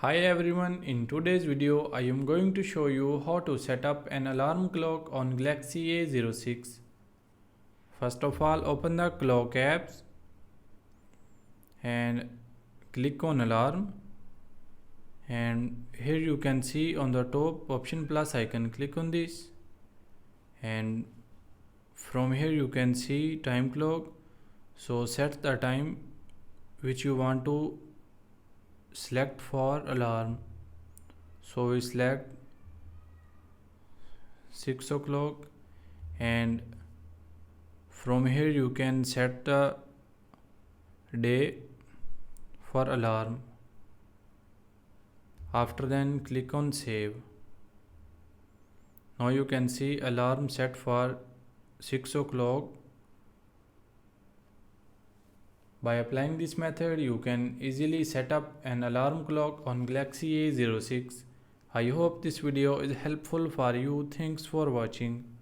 Hi everyone, in today's video I am going to show you how to set up an alarm clock on Galaxy A06. First of all, open the clock apps and click on alarm, and here you can see on the top option plus icon. Click on this and from here you can see time clock. So set the time which you want to select for alarm. So we select 6 o'clock, and from here you can set the day for alarm. After then click on save. Now you can see alarm set for 6 o'clock. By applying this method you can easily set up an alarm clock on Galaxy A06. I hope this video is helpful for you. Thanks for watching.